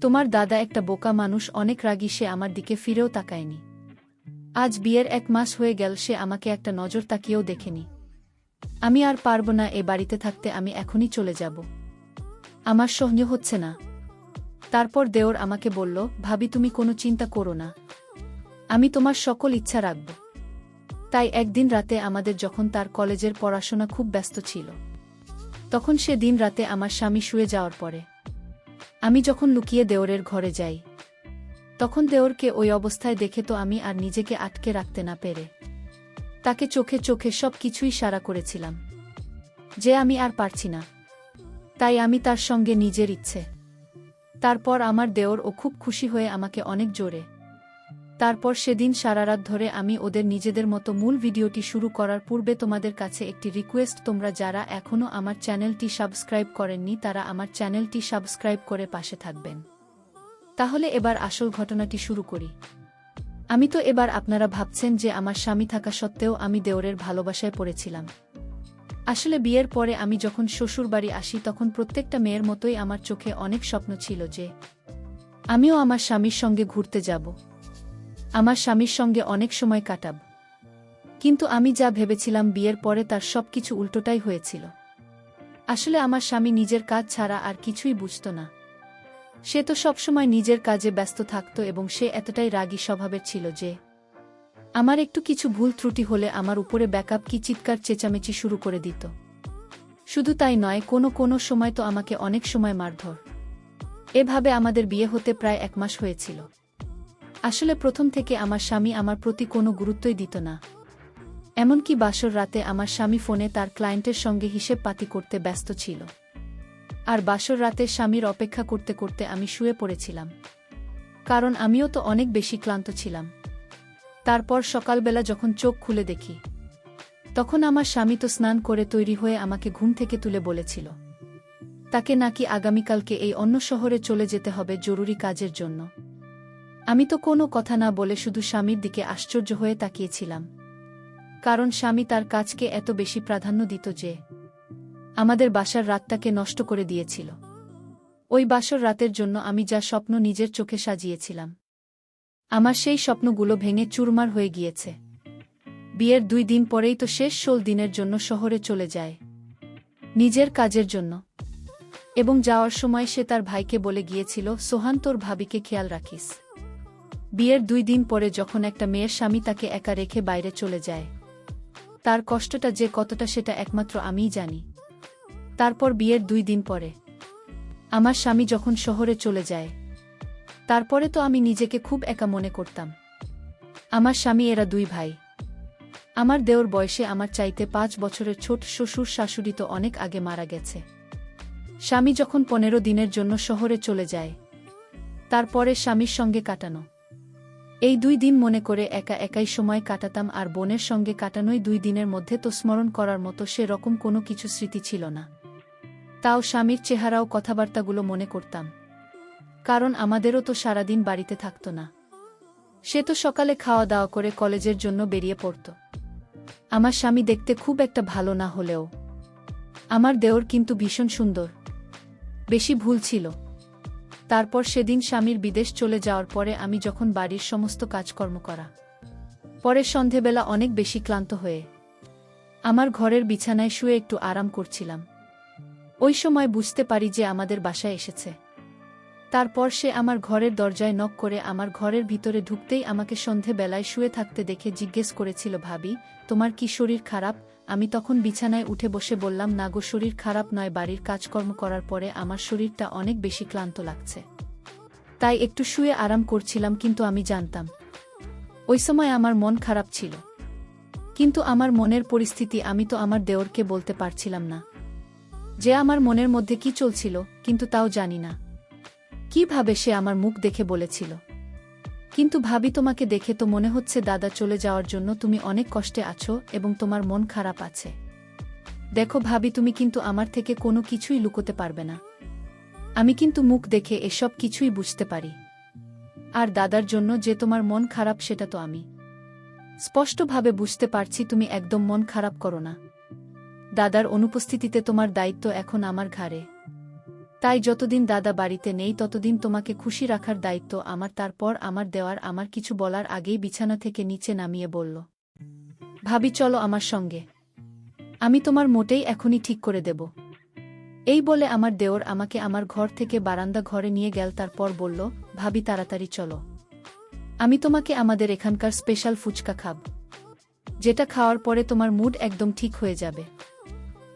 তোমার দাদা একটা বোকা মানুষ, অনেক রাগী, সে আমার দিকে ফিরেও তাকায়নি। আজ বিয়ের 1 মাস হয়ে গেল, সে আমাকে একটা নজর তাকিয়েও দেখেনি। আমি আর পারব না এ বাড়িতে থাকতে, আমি এখনই চলে যাব। আমার সহ্য হচ্ছে না। তারপর দেওর আমাকে বলল, ভাবি তুমি কোনো চিন্তা করো না, আমি তোমার সকল ইচ্ছা রাখব। তাই একদিন রাতে আমাদের যখন তার কলেজের পড়াশোনা খুব ব্যস্ত ছিল, তখন সে দিন রাতে আমার স্বামী শুয়ে যাওয়ার পরে আমি যখন লুকিয়ে দেওরের ঘরে যাই, তখন দেওরকে ওই অবস্থায় দেখে তো আমি আর নিজেকে আটকে রাখতে না পেরে তাকে চোখে চোখে সব কিছুই সারা করেছিলাম যে আমি আর পারছি না। তাই আমি তার সঙ্গে নিজের ইচ্ছে। তারপর আমার দেওর ও খুব খুশি হয়ে আমাকে অনেক জোরে। তারপর সেদিন সারারাত ধরে আমি ওদের নিজেদের মতো। মূল ভিডিওটি শুরু করার পূর্বে তোমাদের কাছে একটি রিকোয়েস্ট, তোমরা যারা এখনও আমার চ্যানেলটি সাবস্ক্রাইব করেননি তারা আমার চ্যানেলটি সাবস্ক্রাইব করে পাশে থাকবেন। তাহলে এবার আসল ঘটনাটি শুরু করি। আমি তো এবার আপনারা ভাবছেন যে আমার স্বামী থাকা সত্ত্বেও আমি দেওরের ভালোবাসায় পড়েছিলাম। আসলে বিয়ের পরে আমি যখন শ্বশুরবাড়ি আসি তখন প্রত্যেকটা মেয়ের মতোই আমার চোখে অনেক স্বপ্ন ছিল যে আমিও আমার স্বামীর সঙ্গে ঘুরতে যাব, আমার স্বামীর সঙ্গে অনেক সময় কাটাব। কিন্তু আমি যা ভেবেছিলাম বিয়ের পরে তার সবকিছু উল্টোটাই হয়েছিল। আসলে আমার স্বামী নিজের কাজ ছাড়া আর কিছুই বুঝত না। সে তো সবসময় নিজের কাজে ব্যস্ত থাকত এবং সে এতটাই রাগী স্বভাবের ছিল যে আমার একটু কিছু ভুল ত্রুটি হলে আমার উপরে ব্যাকআপ কি চিৎকার চেঁচামেচি শুরু করে দিত। শুধু তাই নয়, কোনো সময় তো আমাকে অনেক সময় মারধর। এভাবে আমাদের বিয়ে হতে প্রায় 1 মাস হয়েছিল। আসলে প্রথম থেকে আমার স্বামী আমার প্রতি কোনো গুরুত্বই দিত না। এমনকি বাসর রাতে আমার স্বামী ফোনে তার ক্লায়েন্টের সঙ্গে হিসেব পাতি করতে ব্যস্ত ছিল। আর বাসর রাতে স্বামীর অপেক্ষা করতে করতে আমি শুয়ে পড়েছিলাম, কারণ আমিও তো অনেক বেশি ক্লান্ত ছিলাম। তারপর সকালবেলা যখন চোখ খুলে দেখি, তখন আমার স্বামী তো স্নান করে তৈরি হয়ে আমাকে ঘুম থেকে তুলে বলেছিল তাকে নাকি আগামীকালকে এই অন্য শহরে চলে যেতে হবে জরুরি কাজের জন্য। আমি তো কোনো কথা না বলে শুধু স্বামীর দিকে আশ্চর্য হয়ে তাকিয়েছিলাম, কারণ স্বামী তার কাজকে এত বেশি প্রাধান্য দিত যে আমাদের বাসার রাতটাকে নষ্ট করে দিয়েছিল। ওই বাসর রাতের জন্য আমি যা স্বপ্ন নিজের চোখে সাজিয়েছিলাম, আমার সেই স্বপ্নগুলো ভেঙে চুরমার হয়ে গিয়েছে। বিয়ের 2 দিন পরেই তো শেষ 16 দিনের জন্য শহরে চলে যায় নিজের কাজের জন্য। এবং যাওয়ার সময় সে তার ভাইকে বলে গিয়েছিল, সোহান তোর ভাবিকে খেয়াল রাখিস। বিয়ের 2 দিন পরে যখন একটা মেয়ের স্বামী তাকে একা রেখে বাইরে চলে যায়, তার কষ্টটা যে কতটা সেটা একমাত্র আমিই জানি। তারপর বিয়ের 2 দিন পরে আমার স্বামী যখন শহরে চলে যায়, তারপরে তো আমি নিজেকে খুব একা মনে করতাম। আমার স্বামী এরা 2 ভাই। আমার দেওর বয়সে আমার চাইতে 5 বছরের ছোট, শ্বশুর শাশুড়ি তো অনেক আগে মারা গেছে। স্বামী যখন 15 দিনের জন্য শহরে চলে যায়, তারপরে স্বামীর সঙ্গে কাটানো এই 2 দিন মনে করে একা একাই সময় কাটাতাম। আর বোনের সঙ্গে কাটানোই 2 দিনের মধ্যে তো স্মরণ করার মতো সে রকম কোনো কিছু স্মৃতি ছিল না। তাও স্বামীর চেহারাও কথাবার্তাগুলো মনে করতাম, কারণ আমাদেরও তো সারাদিন বাড়িতে থাকত না। সে তো সকালে খাওয়া দাওয়া করে কলেজের জন্য বেরিয়ে পড়ত। আমার স্বামী দেখতে খুব একটা ভালো না হলেও আমার দেওর কিন্তু ভীষণ সুন্দর, বেশি ভুল ছিল। তারপর সেদিন স্বামীর বিদেশ চলে যাওয়ার পরে আমি যখন বাড়ির সমস্ত কাজকর্ম করা পরে সন্ধেবেলা অনেক বেশি ক্লান্ত হয়ে আমার ঘরের বিছানায় শুয়ে একটু আরাম করছিলাম, ওই সময় বুঝতে পারি যে আমাদের বাসায় এসেছে। তারপর সে আমার ঘরের দরজায় নক করে আমার ঘরের ভিতরে ঢুকতেই আমাকে সন্ধেবেলায় শুয়ে থাকতে দেখে জিজ্ঞেস করেছিল, ভাবি তোমার কি শরীর খারাপ? আমি তখন বিছানায় উঠে বসে বললাম, না গো, শরীর খারাপ নয়, বাড়ির কাজকর্ম করার পরে আমার শরীরটা অনেক বেশি ক্লান্ত লাগছে, তাই একটু শুয়ে আরাম করছিলাম। কিন্তু আমি জানতাম ওই সময় আমার মন খারাপ ছিল, কিন্তু আমার মনের পরিস্থিতি আমি তো আমার দেওরকে বলতে পারছিলাম না যে আমার মনের মধ্যে কি চলছিল। কিন্তু তাও জানি না কিভাবে সে আমার মুখ দেখে বলেছিল, কিন্তু ভাবি তোমাকে দেখে তো মনে হচ্ছে দাদা চলে যাওয়ার জন্য তুমি অনেক কষ্টে আছো এবং তোমার মন খারাপ আছে। দেখো ভাবি, তুমি কিন্তু আমার থেকে কোনো কিছুই লুকোতে পারবে না। আমি কিন্তু মুখ দেখে এসব কিছুই বুঝতে পারি। আর দাদার জন্য যে তোমার মন খারাপ সেটা তো আমি স্পষ্টভাবে বুঝতে পারছি। তুমি একদম মন খারাপ করো না। দাদার অনুপস্থিতিতে তোমার দায়িত্ব এখন আমার ঘাড়ে। তাই যতদিন দাদা বাড়িতে নেই ততদিন তোমাকে খুশি রাখার দায়িত্ব আমার। তারপর আমার দেওয়ার আমার কিছু বলার আগেই বিছানা থেকে নিচে নামিয়ে বলল, ভাবি চলো আমার সঙ্গে, আমি তোমার মোটেই এখনই ঠিক করে দেব। এই বলে আমার দেওর আমাকে আমার ঘর থেকে বারান্দা ঘরে নিয়ে গেল। তারপর বলল, ভাবি তাড়াতাড়ি চলো, আমি তোমাকে আমাদের এখানকার স্পেশাল ফুচকা খাব, যেটা খাওয়ার পরে তোমার মুড একদম ঠিক হয়ে যাবে।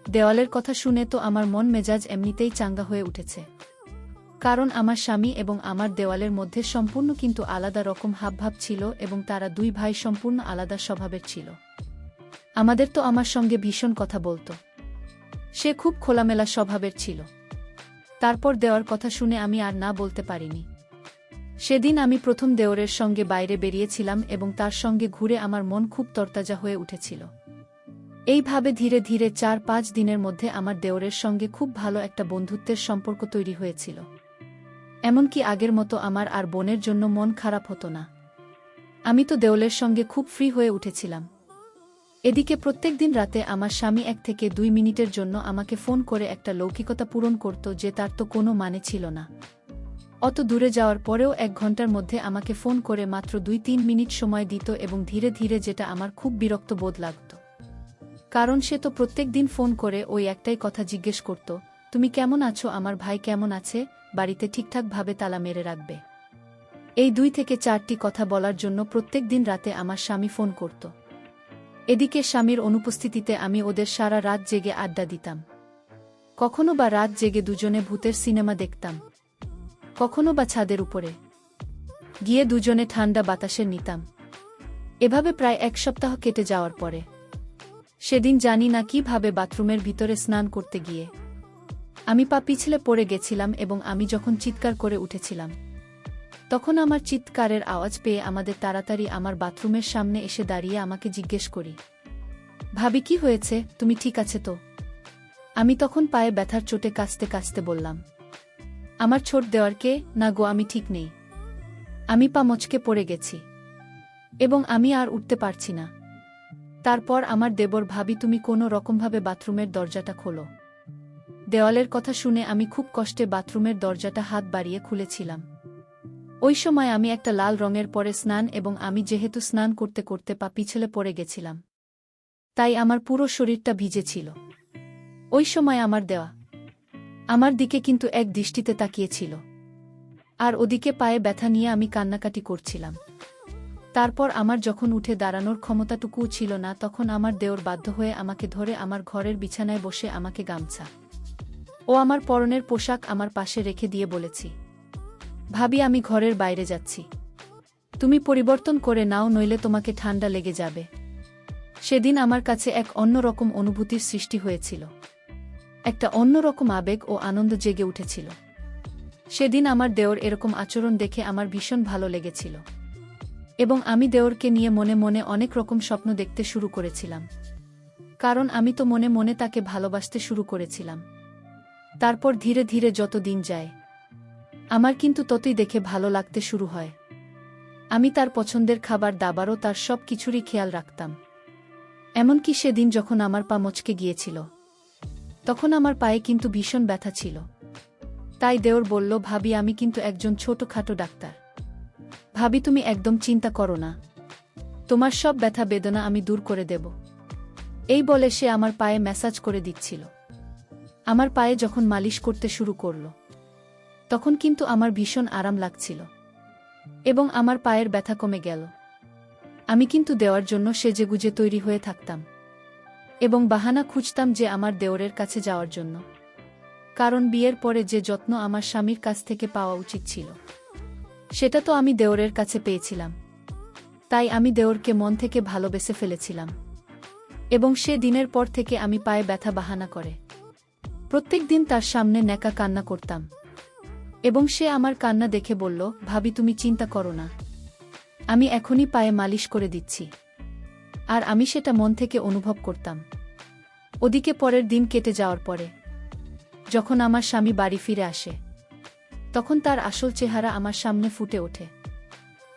দেওয়ালের কথা শুনে তো আমার মন মেজাজ এমনিতেই চাঙ্গা হয়ে উঠেছে, কারণ আমার স্বামী এবং আমার দেওয়ালের মধ্যে সম্পূর্ণ কিন্তু আলাদা রকম হাবভাব ছিল এবং তারা দুই ভাই সম্পূর্ণ আলাদা স্বভাবের ছিল। আমাদের তো আমার সঙ্গে ভীষণ কথা বলতো, সে খুব খোলামেলা স্বভাবের ছিল। তারপর দেওয়ার কথা শুনে আমি আর না বলতে পারিনি। সেদিন আমি প্রথম দেওরের সঙ্গে বাইরে বেরিয়েছিলাম এবং তার সঙ্গে ঘুরে আমার মন খুব তরতাজা হয়ে উঠেছিল। এইভাবে ধীরে ধীরে 4-5 দিনের মধ্যে আমার দেওরের সঙ্গে খুব ভালো একটা বন্ধুত্বের সম্পর্ক তৈরি হয়েছিল। এমনকি আগের মতো আমার আর বোনের জন্য মন খারাপ হতো না। আমি তো দেওলের সঙ্গে খুব ফ্রি হয়ে উঠেছিলাম। এদিকে প্রত্যেক দিন রাতে আমার স্বামী 1 থেকে 2 মিনিটের জন্য আমাকে ফোন করে একটা লৌকিকতা পূরণ করত, যে তার তো কোনো মানে ছিল না। অত দূরে যাওয়ার পরেও 1 ঘন্টার মধ্যে আমাকে ফোন করে মাত্র 2-3 মিনিট সময় দিত এবং ধীরে ধীরে, যেটা আমার খুব বিরক্ত বোধ লাগত। কারণ সে তো প্রত্যেক দিন ফোন করে ওই একটাই কথা জিজ্ঞেস করত, তুমি কেমন আছো, আমার ভাই কেমন আছে, বাড়িতে ঠিকঠাকভাবে তালা মেরে রাখবে। এই 2 থেকে 4টি কথা বলার জন্য প্রত্যেক দিন রাতে আমার স্বামী ফোন করত। এদিকে স্বামীর অনুপস্থিতিতে আমি ওদের সারা রাত জেগে আড্ডা দিতাম। কখনো বা রাত জেগে দুজনে ভূতের সিনেমা দেখতাম, কখনো বা ছাদের উপরে গিয়ে দুজনে ঠান্ডা বাতাসে নিতাম। এভাবে প্রায় 1 সপ্তাহ কেটে যাওয়ার পরে সেদিন জানি না কিভাবে বাথরুমের ভিতরে স্নান করতে গিয়ে আমি পা পিছলে পড়ে গেছিলাম এবং আমি যখন চিৎকার করে উঠেছিলাম, তখন আমার চিৎকারের আওয়াজ পেয়ে আমাদের তাড়াতাড়ি আমার বাথরুমের সামনে এসে দাঁড়িয়ে আমাকে জিজ্ঞেস করি, ভাবি কি হয়েছে, তুমি ঠিক আছে তো? আমি তখন পায়ে ব্যথার চোটে কাঁচতে কাঁচতে বললাম, আমার ছোট দেওয়ারকে, না গো আমি ঠিক নেই, আমি পা মচকে পড়ে গেছি এবং আমি আর উঠতে পারছি না। তারপর আমার দেবর, ভাবি তুমি কোনো রকমভাবে বাথরুমের দরজাটা খোলো। দেওয়ালের কথা শুনে আমি খুব কষ্টে বাথরুমের দরজাটা হাত বাড়িয়ে খুলেছিলাম। ওই সময় আমি একটা লাল রঙের পরে স্নান এবং আমি যেহেতু স্নান করতে করতে পা পিছলে পড়ে গেছিলাম, তাই আমার পুরো শরীরটা ভিজে ছিল। ওই সময় আমার দেওয়া আমার দিকে কিন্তু এক দৃষ্টিতে তাকিয়েছিল, আর ওদিকে পায়ে ব্যথা নিয়ে আমি কান্নাকাটি করছিলাম। তারপর আমার যখন উঠে দাঁড়ানোর ক্ষমতাটুকুও ছিল না, তখন আমার দেওর বাধ্য হয়ে আমাকে ধরে আমার ঘরের বিছানায় বসে আমাকে গামছা ও আমার পরনের পোশাক আমার পাশে রেখে দিয়ে বলেছি, ভাবি আমি ঘরের বাইরে যাচ্ছি, তুমি পরিবর্তন করে নাও, নইলে তোমাকে ঠান্ডা লেগে যাবে। সেদিন আমার কাছে এক অন্যরকম অনুভূতির সৃষ্টি হয়েছিল, একটা অন্যরকম আবেগ ও আনন্দ জেগে উঠেছিল। সেদিন আমার দেওর এরকম আচরণ দেখে আমার ভীষণ ভালো লেগেছিল এবং আমি দেওরকে নিয়ে মনে মনে অনেক রকম স্বপ্ন দেখতে শুরু করেছিলাম, কারণ আমি তো মনে মনে তাকে ভালোবাসতে শুরু করেছিলাম। তারপর ধীরে ধীরে যত দিন যায় আমার কিন্তু ততই দেখে ভালো লাগতে শুরু হয়। আমি তার পছন্দের খাবার দাবারও তার সব কিছুরই খেয়াল রাখতাম। এমনকি সেদিন যখন আমার পা মচকে গিয়েছিল, তখন আমার পায়ে কিন্তু ভীষণ ব্যথা ছিল। তাই দেওর বলল, ভাবি আমি কিন্তু একজন ছোটখাটো ডাক্তার, ভাবি তুমি একদম চিন্তা করো না, তোমার সব ব্যথা বেদনা আমি দূর করে দেব। এই বলে সে আমার পায়ে ম্যাসাজ করে দিচ্ছিল। আমার পায়ে যখন মালিশ করতে শুরু করল, তখন কিন্তু আমার ভীষণ আরাম লাগছিল এবং আমার পায়ের ব্যথা কমে গেল। আমি কিন্তু দেওয়ার জন্য সেজেগুজে তৈরি হয়ে থাকতাম এবং বাহানা খুঁজতাম যে আমার দেওরের কাছে যাওয়ার জন্য, কারণ বিয়ের পরে যে যত্ন আমার স্বামীর কাছ থেকে পাওয়া উচিত ছিল, সেটা তো আমি দেওরের কাছে পেয়েছিলাম। তাই আমি দেওরকে মন থেকে ভালোবেসে ফেলেছিলাম এবং সে দিনের পর থেকে আমি পায়ে ব্যথা বাহানা করে প্রত্যেক দিন তার সামনে ন্যাকা কান্না করতাম এবং সে আমার কান্না দেখে বলল, ভাবি তুমি চিন্তা করো না, আমি এখনই পায়ে মালিশ করে দিচ্ছি। আর আমি সেটা মন থেকে অনুভব করতাম। ওদিকে পরের দিন কেটে যাওয়ার পরে যখন আমার স্বামী বাড়ি ফিরে আসে, তখন তার আসল চেহারা আমার সামনে ফুটে ওঠে।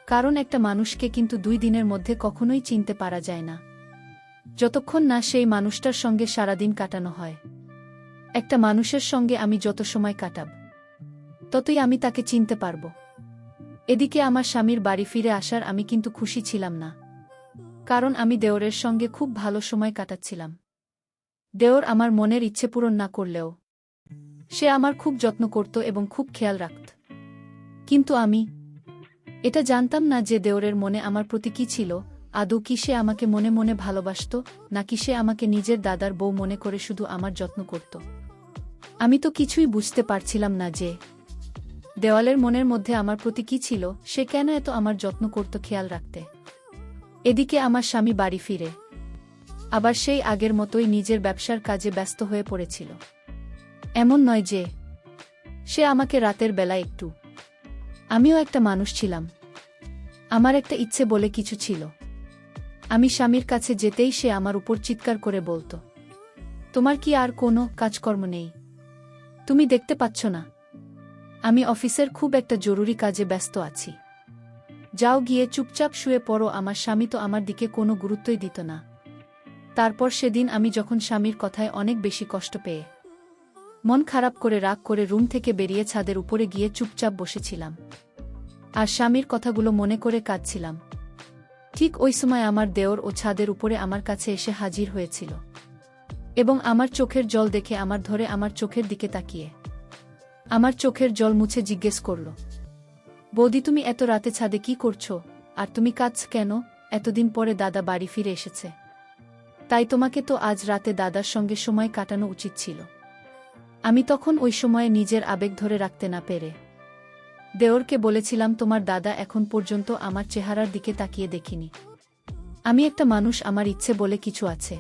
কারণ একটা মানুষকে কিন্তু 2 দিনের মধ্যে কখনোই চিনতে পারা যায় না, যতক্ষণ না সেই মানুষটার সঙ্গে সারাদিন কাটানো হয়। একটা মানুষের সঙ্গে আমি যত সময় কাটাব, ততই আমি তাকে চিনতে পারব। এদিকে আমার স্বামীর বাড়ি ফিরে আসার আমি কিন্তু খুশি ছিলাম না, কারণ আমি দেওরের সঙ্গে খুব ভালো সময় কাটাচ্ছিলাম। দেওর আমার মনের ইচ্ছে পূরণ না করলেও সে আমার খুব যত্ন করত এবং খুব খেয়াল রাখত। কিন্তু আমি এটা জানতাম না যে দেওরের মনে আমার প্রতি কী ছিল। আদৌ কি সে আমাকে মনে মনে ভালোবাসত, নাকি সে আমাকে নিজের দাদার বউ মনে করে শুধু আমার যত্ন করত। আমি তো কিছুই বুঝতে পারছিলাম না যে দেওয়ালের মনের মধ্যে আমার প্রতি কী ছিল, সে কেন এত আমার যত্ন করত, খেয়াল রাখতে। এদিকে আমার স্বামী বাড়ি ফিরে আবার সেই আগের মতোই নিজের ব্যবসার কাজে ব্যস্ত হয়ে পড়েছিল। এমন নয় যে সে আমাকে রাতের বেলা একটু, আমিও একটা মানুষ ছিলাম, আমার একটা ইচ্ছে বলে কিছু ছিল। আমি স্বামীর কাছে যেতেই সে আমার উপর চিৎকার করে বলত, তোমার কি আর কোনো কাজকর্ম নেই? তুমি দেখতে পাচ্ছ না আমি অফিসের খুব একটা জরুরি কাজে ব্যস্ত আছি? যাও গিয়ে চুপচাপ শুয়ে পড়ো। আমার স্বামী তো আমার দিকে কোনো গুরুত্বই দিত না। তারপর সেদিন আমি যখন স্বামীর কথায় অনেক বেশি কষ্ট পেয়ে মন খারাপ করে রাগ করে রুম থেকে বেরিয়ে ছাদের উপরে গিয়ে চুপচাপ বসেছিলাম আর স্বামীর কথাগুলো মনে করে কাঁদছিলাম। ঠিক ওই সময় আমার দেওর ও ছাদের উপরে আমার কাছে এসে হাজির হয়েছিল এবং আমার চোখের জল দেখে আমার ধরে আমার চোখের দিকে তাকিয়ে আমার চোখের জল মুছে জিজ্ঞেস করল, বৌদি তুমি এত রাতে ছাদে কি করছো? আর তুমি কাঁদছ কেন? এতদিন পরে দাদা বাড়ি ফিরে এসেছে, তাই তোমাকে তো আজ রাতে দাদার সঙ্গে সময় কাটানো উচিত ছিল। আমি তখন ওই সময়ে নিজের আবেগ ধরে রাখতে না পেরে দেওরকে বলেছিলাম, তোমার দাদা এখন পর্যন্ত আমার চেহারার দিকে তাকিয়ে দেখিনি। আমি একটা মানুষ, আমার ইচ্ছে বলে কিছু আছে।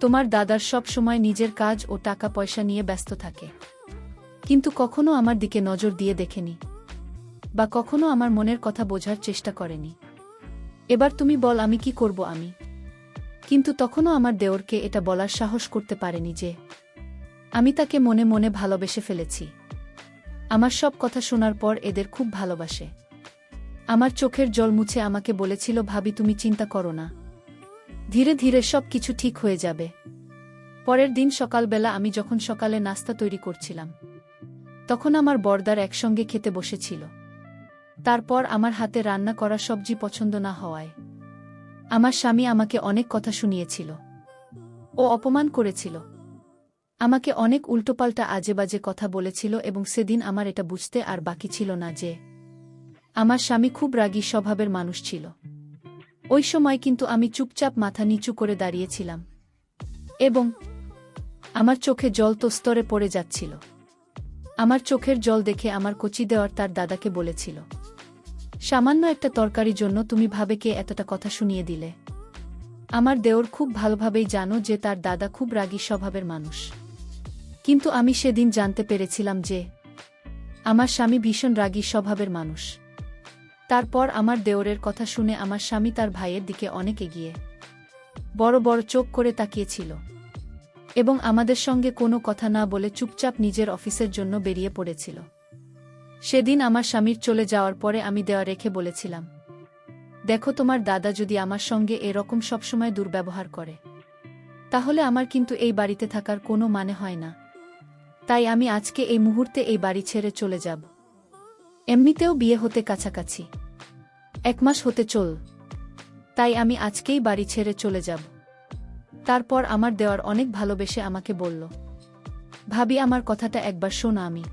তোমার দাদার সব সময় নিজের কাজ ও টাকা পয়সা নিয়ে ব্যস্ত থাকে, কিন্তু কখনো আমার দিকে নজর দিয়ে দেখেনি বা কখনো আমার মনের কথা বোঝার চেষ্টা করেনি। এবার তুমি বল আমি কি করব? আমি কিন্তু তখনও আমার দেওরকে এটা বলার সাহস করতে পারেনি যে আমি তাকে মনে মনে ভালোবেসে ফেলেছি। আমার সব কথা শোনার পর এদের খুব ভালোবাসে। আমার চোখের জল মুছে আমাকে বলেছিল, ভাবি তুমি চিন্তা করো না, ধীরে ধীরে সব কিছু ঠিক হয়ে যাবে। পরের দিন সকালবেলা আমি যখন সকালে নাস্তা তৈরি করছিলাম, তখন আমার বরদার একসঙ্গে খেতে বসেছিল। তারপর আমার হাতে রান্না করা সবজি পছন্দ না হওয়ায় আমার স্বামী আমাকে অনেক কথা শুনিয়েছিল ও অপমান করেছিল। আমাকে অনেক উল্টোপাল্টা আজেবাজে কথা বলেছিল এবং সেদিন আমার এটা বুঝতে আর বাকি ছিল না যে আমার স্বামী খুব রাগী স্বভাবের মানুষ ছিল। ওই সময় কিন্তু আমি চুপচাপ মাথা নিচু করে দাঁড়িয়েছিলাম এবং আমার চোখে জল তো স্তরে পড়ে যাচ্ছিল। আমার চোখের জল দেখে আমার কচি দেওয়ার তার দাদাকে বলেছিল, সামান্য একটা তরকারির জন্য তুমি ভাবেকে এতটা কথা শুনিয়ে দিলে। আমার দেওর খুব ভালোভাবেই জানো যে তার দাদা খুব রাগী স্বভাবের মানুষ, কিন্তু আমি সেদিন জানতে পেরেছিলাম যে আমার স্বামী ভীষণ রাগী স্বভাবের মানুষ। তারপর আমার দেওরের কথা শুনে আমার স্বামী তার ভাইয়ের দিকে অনেক এগিয়ে বড় বড় চোখ করে তাকিয়েছিল এবং আমাদের সঙ্গে কোনো কথা না বলে চুপচাপ নিজের অফিসের জন্য বেরিয়ে পড়েছিল। সেদিন আমার স্বামীর চলে যাওয়ার পরে আমি দেওয়া রেখে বলেছিলাম, দেখো তোমার দাদা যদি আমার সঙ্গে এরকম সবসময় দুর্ব্যবহার করে, তাহলে আমার কিন্তু এই বাড়িতে থাকার কোনো মানে হয় না। তাই আমি আজকে এই মুহূর্তে এই বাড়ি ছেড়ে চলে যাব। এমনিতেও বিয়ে হতে কাছাকাছি 1 মাস হতে চল, তাই আমি আজকেই বাড়ি ছেড়ে চলে যাব। তারপর আমার দেওয়ার অনেক ভালোবেসে আমাকে বলল, ভাবি আমার কথাটা একবার শোনো। আমি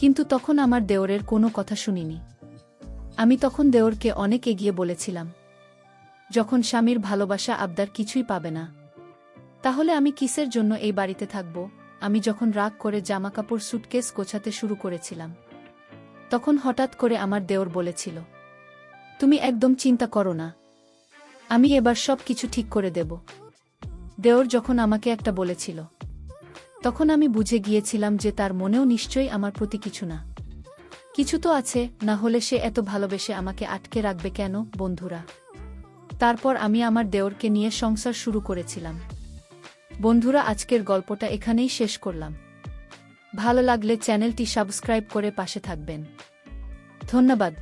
কিন্তু তখন আমার দেওরের কোনো কথা শুনিনি। আমি তখন দেওরকে অনেক এগিয়ে বলেছিলাম, যখন স্বামীর ভালোবাসা আবদার কিছুই পাবে না, তাহলে আমি কিসের জন্য এই বাড়িতে থাকব? আমি যখন রাগ করে জামাকাপড় সুটকেস গোছাতে শুরু করেছিলাম, তখন হঠাৎ করে আমার দেওর বলেছিল, তুমি একদম চিন্তা করো না, আমি এবার সব কিছু ঠিক করে দেব। দেওর যখন আমাকে একটা বলেছিল, তখন আমি বুঝে গিয়েছিলাম যে তার মনেও নিশ্চয়ই আমার প্রতি কিছু না কিছু তো আছে, না হলে সে এত ভালোবেসে আমাকে আটকে রাখবে কেন? বন্ধুরা, তারপর আমি আমার দেওরকে নিয়ে সংসার শুরু করেছিলাম। বন্ধুরা, আজকের গল্পটা এখানেই শেষ করলাম। ভালো লাগলে চ্যানেলটি সাবস্ক্রাইব করে পাশে থাকবেন। ধন্যবাদ।